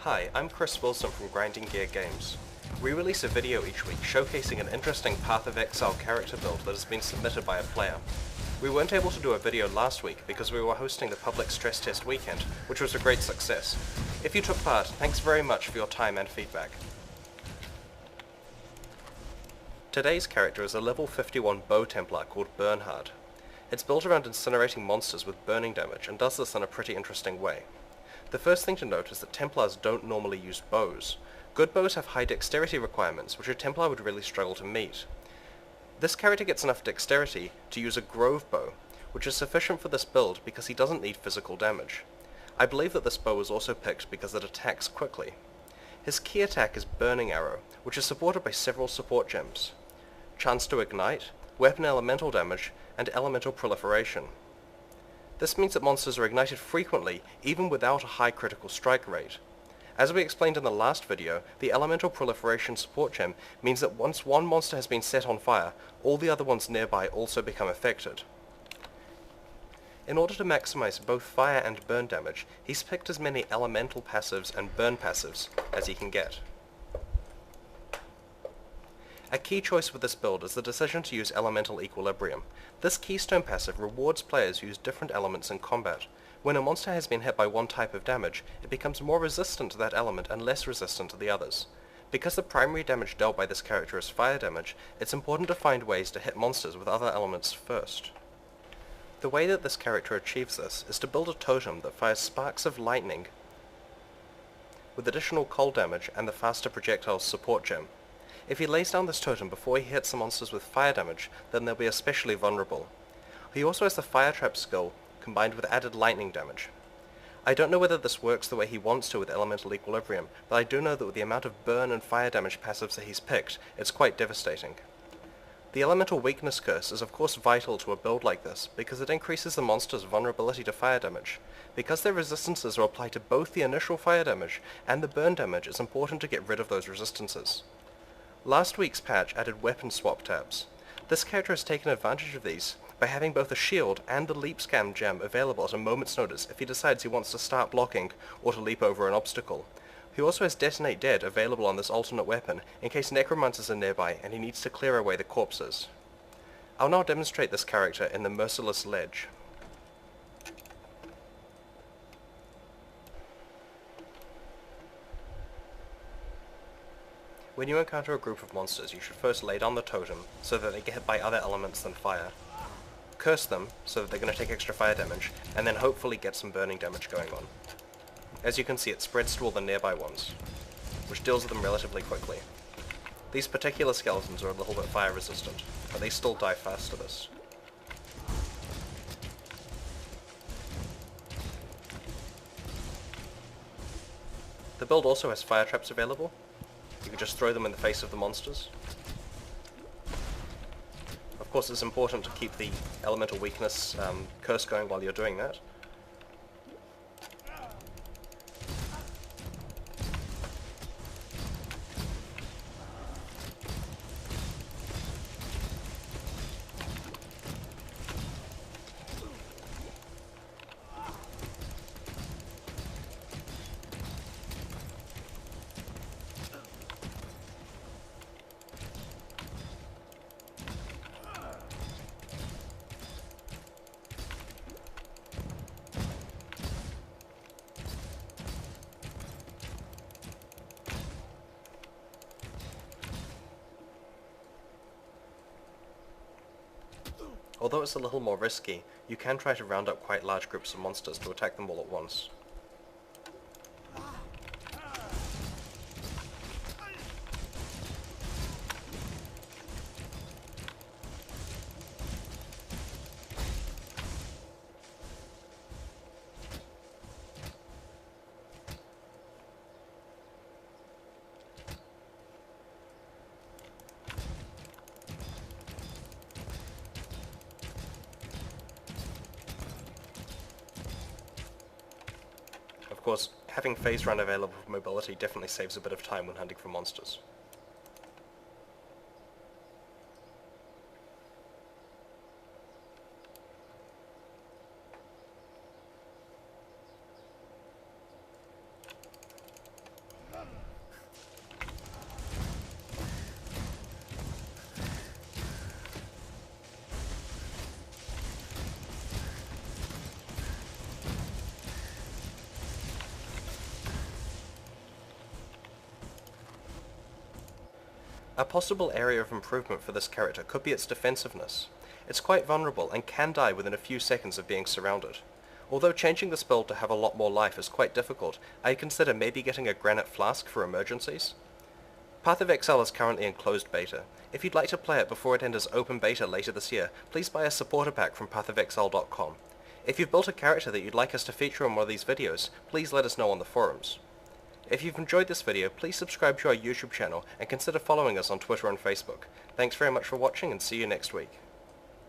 Hi, I'm Chris Wilson from Grinding Gear Games. We release a video each week showcasing an interesting Path of Exile character build that has been submitted by a player. We weren't able to do a video last week because we were hosting the public stress test weekend, which was a great success. If you took part, thanks very much for your time and feedback. Today's character is a level 51 bow templar called Bernhard. It's built around incinerating monsters with burning damage and does this in a pretty interesting way. The first thing to note is that Templars don't normally use bows. Good bows have high dexterity requirements, which a Templar would really struggle to meet. This character gets enough dexterity to use a Grove bow, which is sufficient for this build because he doesn't need physical damage. I believe that this bow was also picked because it attacks quickly. His key attack is Burning Arrow, which is supported by several support gems: Chance to Ignite, Weapon Elemental Damage, and Elemental Proliferation. This means that monsters are ignited frequently, even without a high critical strike rate. As we explained in the last video, the Elemental Proliferation support gem means that once one monster has been set on fire, all the other ones nearby also become affected. In order to maximize both fire and burn damage, he's picked as many elemental passives and burn passives as he can get. A key choice with this build is the decision to use Elemental Equilibrium. This keystone passive rewards players who use different elements in combat. When a monster has been hit by one type of damage, it becomes more resistant to that element and less resistant to the others. Because the primary damage dealt by this character is fire damage, it's important to find ways to hit monsters with other elements first. The way that this character achieves this is to build a totem that fires sparks of lightning with additional cold damage and the faster projectiles support gem. If he lays down this totem before he hits the monsters with fire damage, then they'll be especially vulnerable. He also has the Fire Trap skill, combined with added lightning damage. I don't know whether this works the way he wants to with Elemental Equilibrium, but I do know that with the amount of burn and fire damage passives that he's picked, it's quite devastating. The Elemental Weakness Curse is of course vital to a build like this, because it increases the monster's vulnerability to fire damage. Because their resistances are applied to both the initial fire damage and the burn damage, it's important to get rid of those resistances. Last week's patch added weapon swap tabs. This character has taken advantage of these by having both a shield and the leap scam gem available at a moment's notice if he decides he wants to start blocking or to leap over an obstacle. He also has Detonate Dead available on this alternate weapon in case necromancers are nearby and he needs to clear away the corpses. I'll now demonstrate this character in the Merciless Ledge. When you encounter a group of monsters, you should first lay down the totem so that they get hit by other elements than fire. Curse them so that they're going to take extra fire damage, and then hopefully get some burning damage going on. As you can see, it spreads to all the nearby ones, which deals with them relatively quickly. These particular skeletons are a little bit fire resistant, but they still die fast to this. The build also has fire traps available. You can just throw them in the face of the monsters. Of course, it's important to keep the elemental weakness curse going while you're doing that. Although it's a little more risky, you can try to round up quite large groups of monsters to attack them all at once. Of course, having phase run available for mobility definitely saves a bit of time when hunting for monsters. A possible area of improvement for this character could be its defensiveness. It's quite vulnerable and can die within a few seconds of being surrounded. Although changing this build to have a lot more life is quite difficult, I'd consider maybe getting a granite flask for emergencies. Path of Exile is currently in closed beta. If you'd like to play it before it enters open beta later this year, please buy a supporter pack from pathofexile.com. If you've built a character that you'd like us to feature in one of these videos, please let us know on the forums. If you've enjoyed this video, please subscribe to our YouTube channel and consider following us on Twitter and Facebook. Thanks very much for watching and see you next week.